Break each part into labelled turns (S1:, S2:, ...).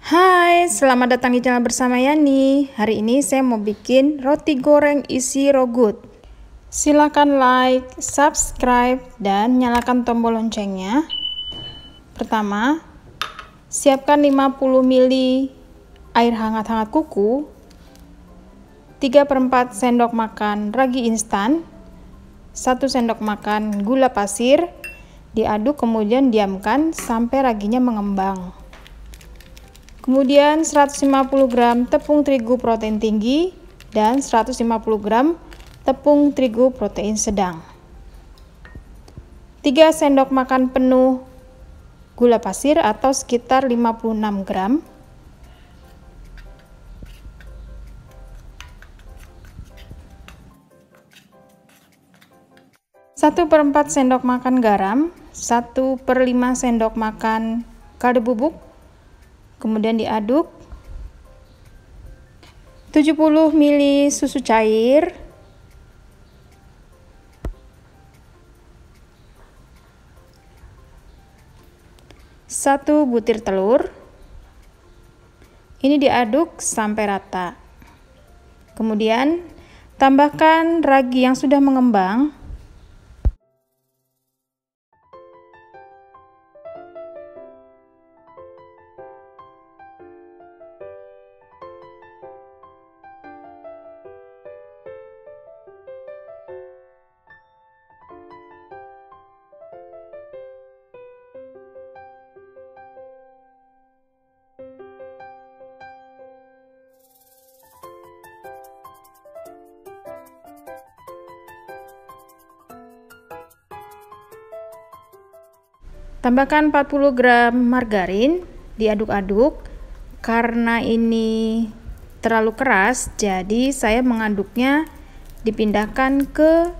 S1: Hai, selamat datang di channel bersama Yani. Hari ini saya mau bikin roti goreng isi rogut. Silakan like, subscribe, dan nyalakan tombol loncengnya. Pertama, siapkan 50 ml air hangat-hangat kuku, 3/4 sendok makan ragi instan, 1 sendok makan gula pasir. Diaduk kemudian diamkan sampai raginya mengembang. Kemudian 150 gram tepung terigu protein tinggi dan 150 gram tepung terigu protein sedang. 3 sendok makan penuh gula pasir atau sekitar 56 gram. Satu per 4 sendok makan garam, 1/5 sendok makan kaldu bubuk, kemudian diaduk. 70 ml susu cair, 1 butir telur. Ini diaduk sampai rata. Kemudian tambahkan ragi yang sudah mengembang. Tambahkan 40 gram margarin, diaduk-aduk. Karena ini terlalu keras, jadi saya mengaduknya dipindahkan ke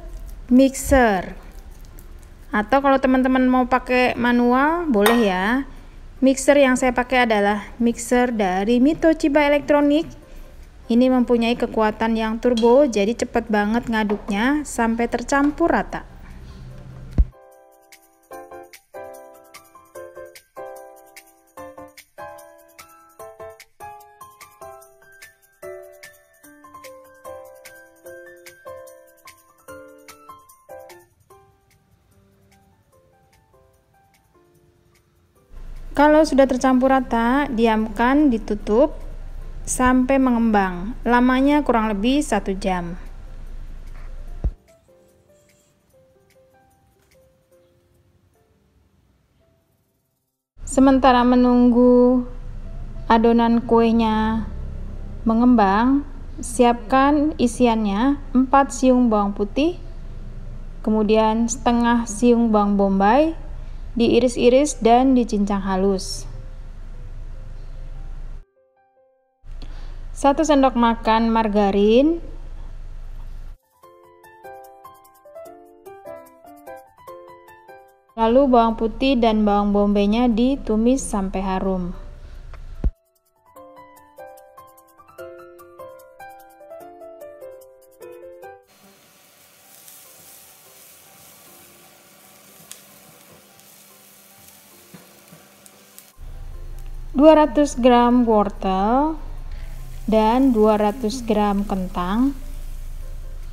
S1: mixer. Atau kalau teman-teman mau pakai manual, boleh ya. Mixer yang saya pakai adalah mixer dari Mitochiba Elektronik. Ini mempunyai kekuatan yang turbo, jadi cepat banget ngaduknya sampai tercampur rata. Kalau sudah tercampur rata, diamkan, ditutup sampai mengembang. Lamanya kurang lebih 1 jam. Sementara menunggu adonan kuenya mengembang, siapkan isiannya. 4 siung bawang putih, kemudian setengah siung bawang bombay, diiris-iris dan dicincang halus. 1 sendok makan margarin, lalu bawang putih dan bawang bombaynya ditumis sampai harum. (200 gram wortel dan 200 gram kentang.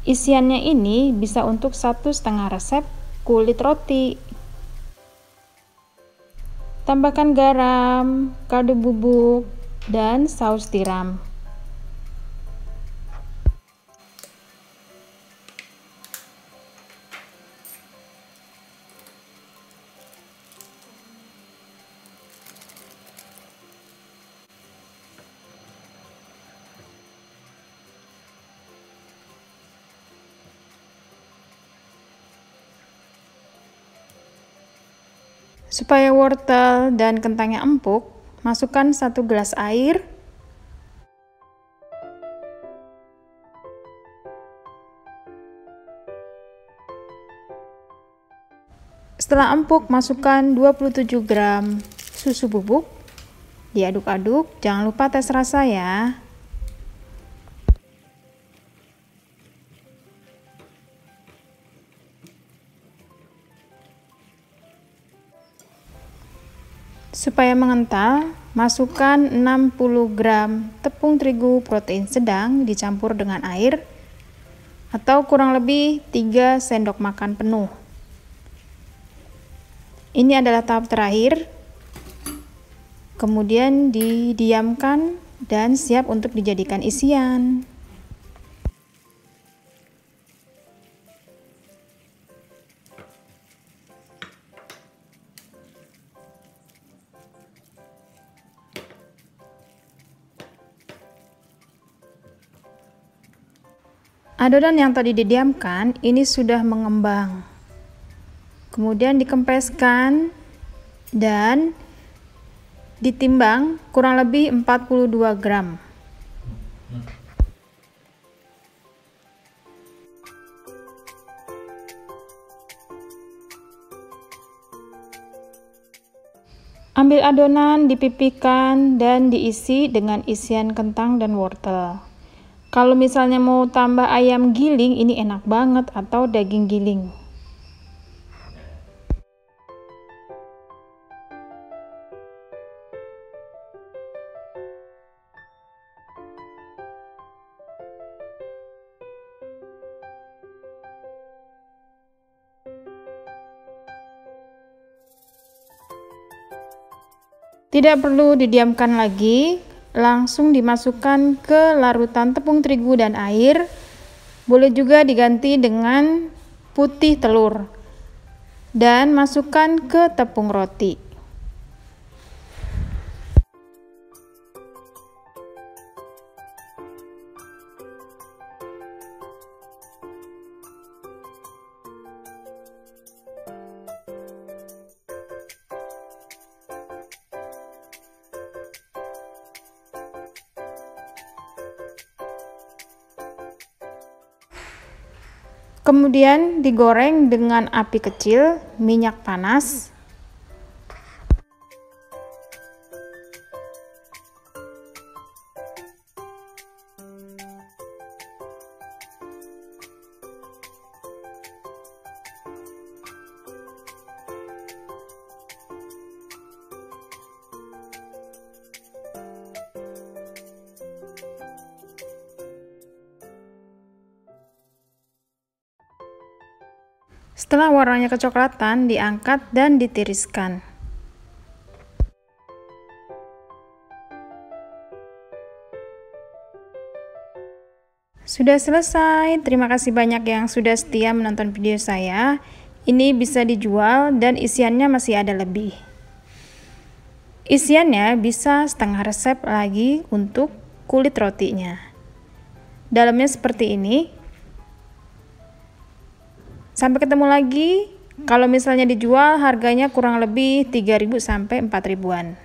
S1: Isiannya ini bisa untuk 1,5 resep kulit roti. Tambahkan garam, kaldu bubuk, dan saus tiram. Supaya wortel dan kentangnya empuk, masukkan 1 gelas air. Setelah empuk, masukkan 27 gram susu bubuk. Diaduk-aduk, jangan lupa tes rasa ya. Supaya mengental, Masukkan 60 gram tepung terigu protein sedang dicampur dengan air atau kurang lebih 3 sendok makan penuh. Ini adalah tahap terakhir. Kemudian didiamkan dan siap untuk dijadikan isian. Adonan yang tadi didiamkan ini sudah mengembang. Kemudian dikempeskan dan ditimbang kurang lebih 42 gram. Ambil adonan, dipipihkan dan diisi dengan isian kentang dan wortel. Kalau misalnya mau tambah ayam giling, ini enak banget, atau daging giling. Tidak perlu didiamkan lagi, langsung dimasukkan ke larutan tepung terigu dan air. Boleh juga diganti dengan putih telur. Dan masukkan ke tepung roti. Kemudian digoreng dengan api kecil, minyak panas. Setelah warnanya kecoklatan, diangkat dan ditiriskan. Sudah selesai. Terima kasih banyak yang sudah setia menonton video saya. Ini bisa dijual dan isiannya masih ada lebih. Isiannya bisa setengah resep lagi untuk kulit rotinya. Dalamnya seperti ini. Sampai ketemu lagi. Kalau misalnya dijual harganya kurang lebih 3.000 sampai 4.000-an.